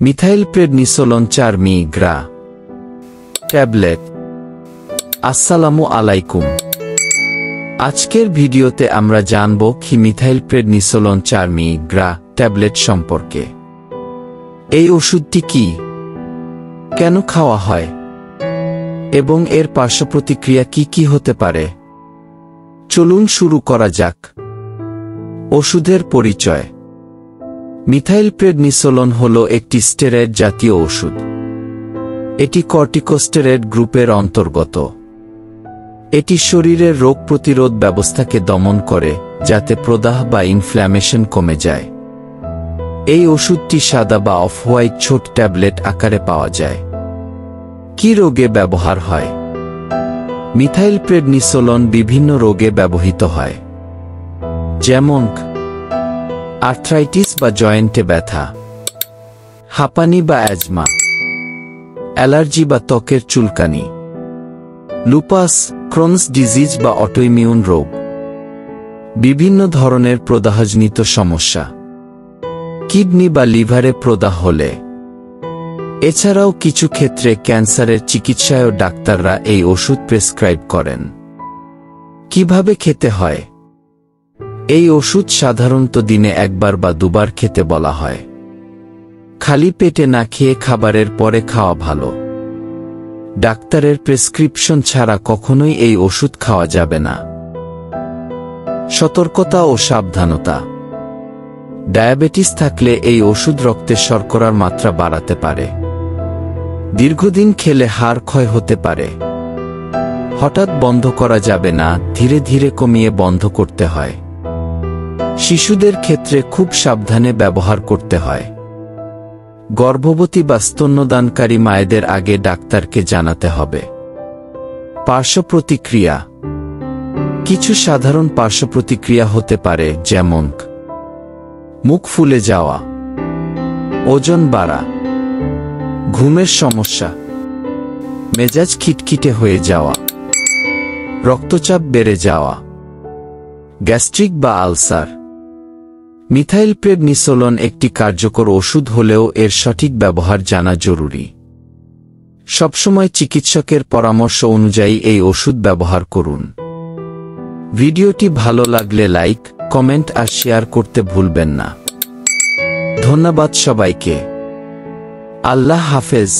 Methylprednisolone 4 মিগ্রা tablet. আসসালামু আলাইকুম। আজকের ভিডিওতে আমরা জানব মিথাইলপ্রেডনিসোলোন 4 মিগ্রা ট্যাবলেট সম্পর্কে। এই ওষুধটি কি, কেন খাওয়া হয় এবং এর পার্শ্বপ্রতিক্রিয়া কি কি হতে পারে। চলুন শুরু করা যাক। ওষুধের পরিচয়। মিথাইলপ্রেডনিসোলোন হল একটি স্টেরয়েড জাতীয় ওষুধ। এটি কর্টিকোস্টেরয়েড গ্রুপের অন্তর্গত। এটি শরীরের রোগ প্রতিরোধ ব্যবস্থাকে দমন করে যাতে প্রদাহ বা ইনফ্ল্যামেশন কমে যায়। এই ওষুধটি সাদা বা অফ হোয়াইট ছোট ট্যাবলেট আকারে পাওয়া যায়। কি রোগে ব্যবহার হয়? মিথাইলপ্রেডনিসোলোন বিভিন্ন রোগে ব্যবহৃত হয়, যেমন আর্থ্রাইটিস বা জয়েন্টে ব্যথা, হাঁপানি বা অ্যাজমা, অ্যালার্জি বা ত্বকের চুলকানি, লুপাস, ক্রোনস ডিজিজ বা অটোইমিউন রোগ, বিভিন্ন ধরনের প্রদাহজনিত সমস্যা, কিডনি বা লিভারে প্রদাহ হলে। এছাড়াও কিছু ক্ষেত্রে ক্যান্সারের চিকিৎসায়ও ডাক্তাররা এই ওষুধ প্রেসক্রাইব করেন। কিভাবে খেতে হয়? এই ওষুধ সাধারণত দিনে একবার বা দুবার খেতে বলা হয়। খালি পেটে না খেয়ে খাবারের পরে খাওয়া ভালো। ডাক্তারের প্রেসক্রিপশন ছাড়া কখনোই এই ওষুধ খাওয়া যাবে না। সতর্কতা ও সাবধানতা। ডায়াবেটিস থাকলে এই ওষুধ রক্তে শর্করার মাত্রা বাড়াতে পারে। দীর্ঘদিন খেলে হাড় ক্ষয় হতে পারে। হঠাৎ বন্ধ করা যাবে না, ধীরে ধীরে কমিয়ে বন্ধ করতে হয়। শিশুদের ক্ষেত্রে খুব সাবধানে ব্যবহার করতে হয়। গর্ভবতী বা স্তন্যদানকারী মায়েদের আগে ডাক্তারকে জানাতে হবে। পার্শ্বপ্রতিক্রিয়া। কিছু সাধারণ পার্শ্বপ্রতিক্রিয়া হতে পারে, যেমন মুখ ফুলে যাওয়া, ওজন বাড়া, ঘুমের সমস্যা, মেজাজ খিটখিটে হয়ে যাওয়া, রক্তচাপ বেড়ে যাওয়া, গ্যাস্ট্রিক বা আলসার। মিথাইলপ্রেডনিসোলোন একটি কার্যকর ওষুধ হলেও এর সঠিক ব্যবহার জানা জরুরি। সবসময় চিকিৎসকের পরামর্শ অনুযায়ী এই ওষুধ ব্যবহার করুন। ভিডিওটি ভালো লাগলে লাইক, কমেন্ট আর শেয়ার করতে ভুলবেন না। ধন্যবাদ সবাইকে। আল্লাহ হাফেজ।